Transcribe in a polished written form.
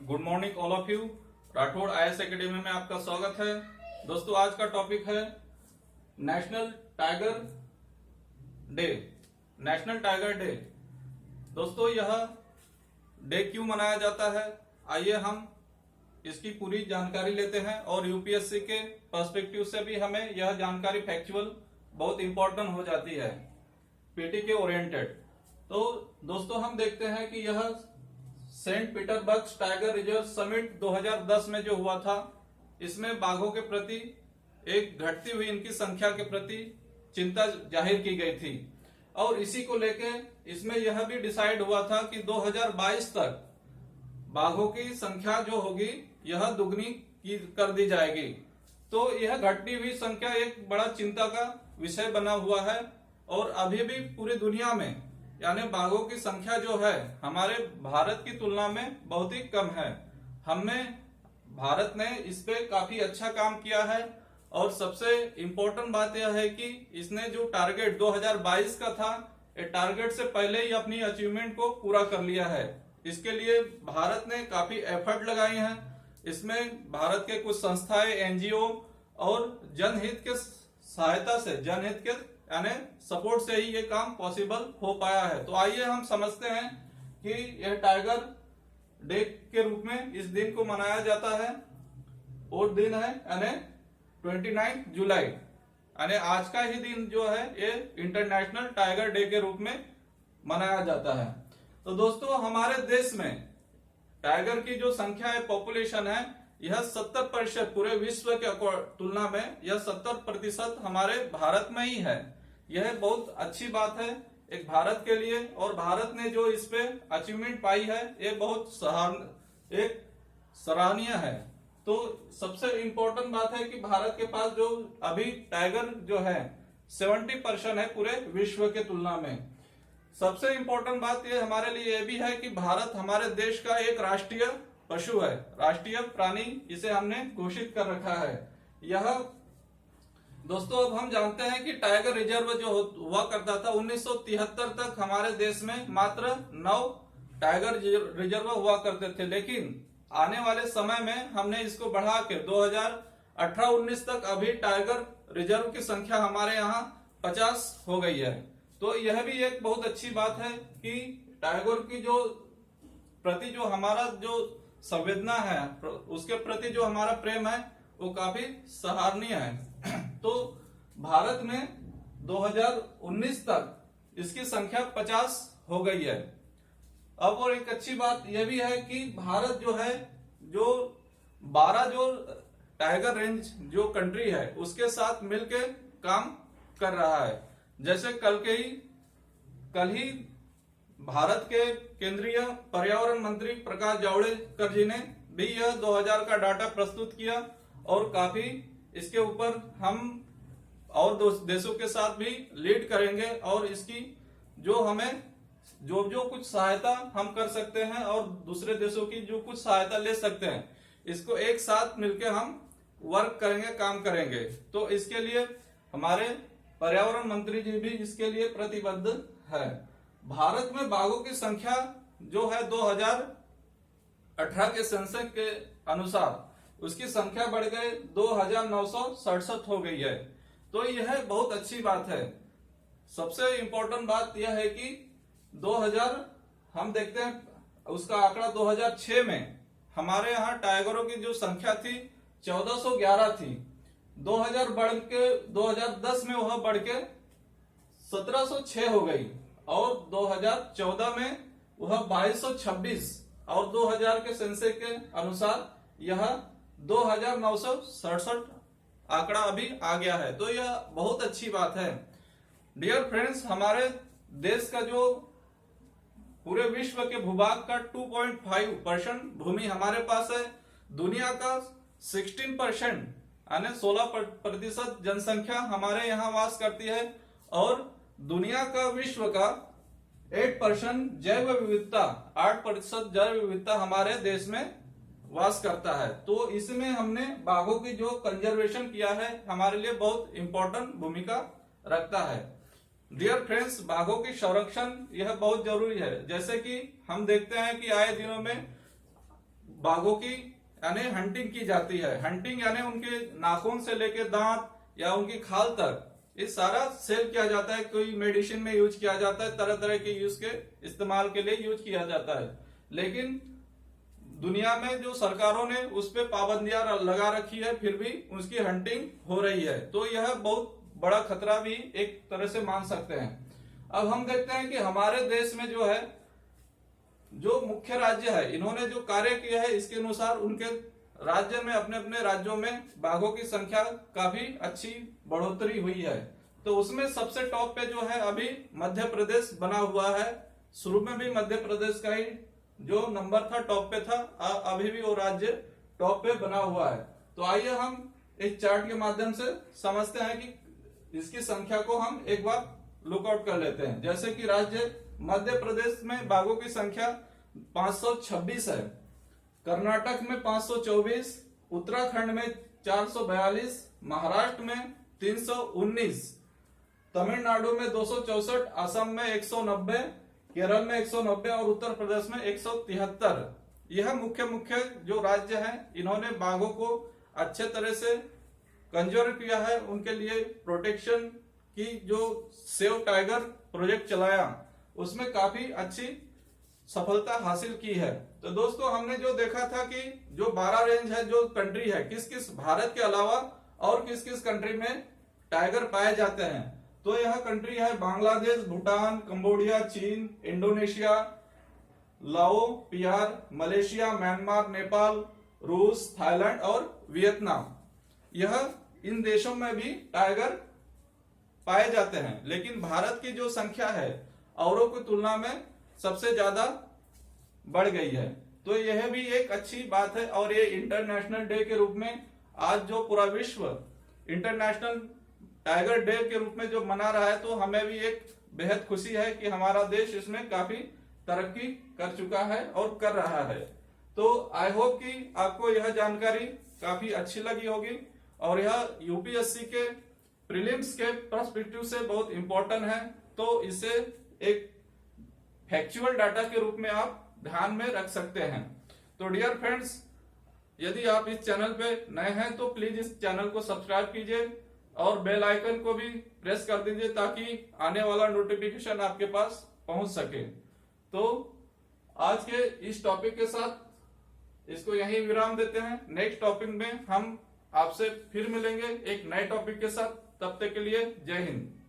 Good morning all of you. Rathore IAS academy में आपका स्वागत है। दोस्तों, आज का टॉपिक है national tiger day. National tiger day दोस्तों, यह डे क्यों मनाया जाता है, आइए हम इसकी पूरी जानकारी लेते हैं और यूपीएससी के पर्सपेक्टिव से भी हमें यह जानकारी फैक्चुअल बहुत इंपॉर्टेंट हो जाती है, पीटी के ओरिएंटेड। तो दोस्तों, हम देखते हैं कि यह Saint Petersburg tiger reserve summit 2010 में जो हुआ था, इसमें बाघों के प्रति एक घटती हुई इनकी संख्या के प्रति चिंता जाहिर की गई थी और इसी को लेके इसमें यह भी डिसाइड हुआ था कि 2022 तक बाघों की संख्या जो होगी यह दुगनी कर दी जाएगी। तो यह घटती हुई संख्या एक बड़ा चिंता का विषय बना हुआ है और अभी भी पूरी दुनिया में यानी बाघों की संख्या जो है हमारे भारत की तुलना में बहुत ही कम है। भारत ने इस पे काफी अच्छा काम किया है और सबसे इम्पोर्टेंट बात यह है कि इसने जो टारगेट 2022 का था, ये टारगेट से पहले ही अपनी अचीवमेंट को पूरा कर लिया है। इसके लिए भारत ने काफी एफर्ट लगाए हैं। इसमें भारत के कुछ संस्थाएं, एनजीओ और जनहित के सहायता से, जनहित के यानी सपोर्ट से ही ये काम पॉसिबल हो पाया है। तो आइए हम समझते हैं कि यह टाइगर डे के रूप में इस दिन को मनाया जाता है और दिन है यानी 29 जुलाई, यानी आज का ही दिन जो है ये इंटरनेशनल टाइगर डे के रूप में मनाया जाता है। तो दोस्तों, हमारे देश में टाइगर की जो संख्या है, पॉपुलेशन है, यह 70% पूरे विश्व के तुलना में यह 70% हमारे भारत में ही है। यह बहुत अच्छी बात है एक भारत के लिए और भारत ने जो इस पे अचीवमेंट पाई है ये बहुत सराहनीय है। तो सबसे इम्पोर्टेंट बात है कि भारत के पास जो अभी टाइगर जो है 70% है पूरे विश्व के तुलना में। सबसे इम्पोर्टेंट बात ये हमारे लिए ये भी है कि भारत हमारे देश का एक राष्ट्रीय पशु है, राष्ट्रीय प्राणी इसे हमने घोषित कर रखा है। यह दोस्तों, अब हम जानते हैं कि टाइगर रिजर्व जो हुआ करता था 1973 तक हमारे देश में मात्र 9 टाइगर रिजर्व हुआ करते थे, लेकिन आने वाले समय में हमने इसको बढ़ा के 2018-19 तक अभी टाइगर रिजर्व की संख्या हमारे यहाँ 50 हो गई है। तो यह भी एक बहुत अच्छी बात है कि टाइगर की जो प्रति जो हमारा जो संवेदना है, उसके प्रति जो हमारा प्रेम है वो काफी सराहनीय है। तो भारत में 2019 तक इसकी संख्या 50 हो गई है। अब और एक अच्छी बात यह भी है कि भारत जो है जो 12 जो टाइगर रेंज जो कंट्री है उसके साथ मिलकर काम कर रहा है। जैसे कल ही भारत के केंद्रीय पर्यावरण मंत्री प्रकाश जावड़ेकर जी ने भी यह 2000 का डाटा प्रस्तुत किया और काफी इसके ऊपर हम और देशों के साथ भी लीड करेंगे और इसकी जो हमें जो कुछ सहायता हम कर सकते हैं और दूसरे देशों की जो कुछ सहायता ले सकते हैं, इसको एक साथ मिलकर हम वर्क करेंगे, काम करेंगे। तो इसके लिए हमारे पर्यावरण मंत्री जी भी इसके लिए प्रतिबद्ध है। भारत में बाघों की संख्या जो है 2018 के सेंसस के अनुसार उसकी संख्या बढ़ गए 2967 हो गई है। तो यह बहुत अच्छी बात है। सबसे इम्पोर्टेंट बात यह है कि 2000 हम देखते हैं उसका आंकड़ा 2006 में हमारे यहाँ टाइगरों की जो संख्या थी 1411 थी। 2000 बढ़ के 2010 में वह बढ़ के 1706 हो गई और 2014 में वह 2226 और 2000 के सेंसस के अनुसार यह 2967 आंकड़ा अभी आ गया है। तो यह बहुत अच्छी बात है। डियर फ्रेंड्स, हमारे देश का जो पूरे विश्व के भूभाग का 2.5% भूमि हमारे पास है। दुनिया का 16% यानी 16% जनसंख्या हमारे यहाँ वास करती है और दुनिया का विश्व का 8% जैव विविधता, 8% जैव विविधता हमारे देश में वास करता है। तो इसमें हमने बाघों की जो कंजर्वेशन किया है हमारे लिए बहुत इंपॉर्टेंट भूमिका रखता है। डियर फ्रेंड्स, बाघों की संरक्षण यह बहुत जरूरी है। जैसे कि हम देखते हैं कि आए दिनों में बाघों की यानी हंटिंग की जाती है। हंटिंग यानी उनके नाखून से लेके दांत या उनकी खाल तक ये सारा सेल किया जाता है। कोई मेडिसिन में यूज किया जाता है, तरह तरह के यूज के इस्तेमाल के लिए यूज किया जाता है। लेकिन दुनिया में जो सरकारों ने उस पर पाबंदियां लगा रखी है, फिर भी उसकी हंटिंग हो रही है। तो यह बहुत बड़ा खतरा भी एक तरह से मान सकते हैं। अब हम देखते हैं कि हमारे देश में जो है, जो मुख्य राज्य है, इन्होंने जो कार्य किया है इसके अनुसार उनके राज्य में, अपने अपने राज्यों में बाघों की संख्या काफी अच्छी बढ़ोतरी हुई है। तो उसमें सबसे टॉप पे जो है अभी मध्य प्रदेश बना हुआ है। शुरू में भी मध्य प्रदेश का ही जो नंबर था टॉप पे था, अभी भी वो राज्य टॉप पे बना हुआ है। तो आइए हम एक चार्ट के माध्यम से समझते हैं कि इसकी संख्या को हम एक बार लुकआउट कर लेते हैं। जैसे कि राज्य मध्य प्रदेश में बाघों की संख्या 526 है, कर्नाटक में 524, उत्तराखंड में 442, महाराष्ट्र में 319, तमिलनाडु में 264, असम में 190, केरल में 190 और उत्तर प्रदेश में 173। यह मुख्य जो राज्य हैं, इन्होंने बाघों को अच्छे तरह से कंजर्व किया है। उनके लिए प्रोटेक्शन की जो सेव टाइगर प्रोजेक्ट चलाया, उसमें काफी अच्छी सफलता हासिल की है। तो दोस्तों, हमने जो देखा था कि जो 12 रेंज है, जो कंट्री है, किस किस भारत के अलावा और किस किस कंट्री में टाइगर पाए जाते हैं। तो यह कंट्री है बांग्लादेश, भूटान, कंबोडिया, चीन, इंडोनेशिया, लाओ, पियार, मलेशिया, म्यांमार, नेपाल, रूस, थाईलैंड और वियतनाम। यह इन देशों में भी टाइगर पाए जाते हैं। लेकिन भारत की जो संख्या है औरों की तुलना में सबसे ज्यादा बढ़ गई है। तो यह भी एक अच्छी बात है। और ये इंटरनेशनल डे के रूप में आज जो पूरा विश्व इंटरनेशनल टाइगर डे के रूप में जो मना रहा है, तो हमें भी एक बेहद खुशी है कि हमारा देश इसमें काफी तरक्की कर चुका है और कर रहा है। तो आई होप कि आपको यह जानकारी काफी अच्छी लगी होगी और यह यूपीएससी के प्रीलिम्स के पर्सपेक्टिव से बहुत इंपॉर्टेंट है। तो इसे एक फैक्चुअल डाटा के रूप में आप ध्यान में रख सकते हैं। तो डियर फ्रेंड्स, यदि आप इस चैनल पे नए हैं तो प्लीज इस चैनल को सब्सक्राइब कीजिए और बेल आइकन को भी प्रेस कर दीजिए ताकि आने वाला नोटिफिकेशन आपके पास पहुंच सके। तो आज के इस टॉपिक के साथ इसको यहीं विराम देते हैं। नेक्स्ट टॉपिक में हम आपसे फिर मिलेंगे एक नए टॉपिक के साथ। तब तक के लिए जय हिंद।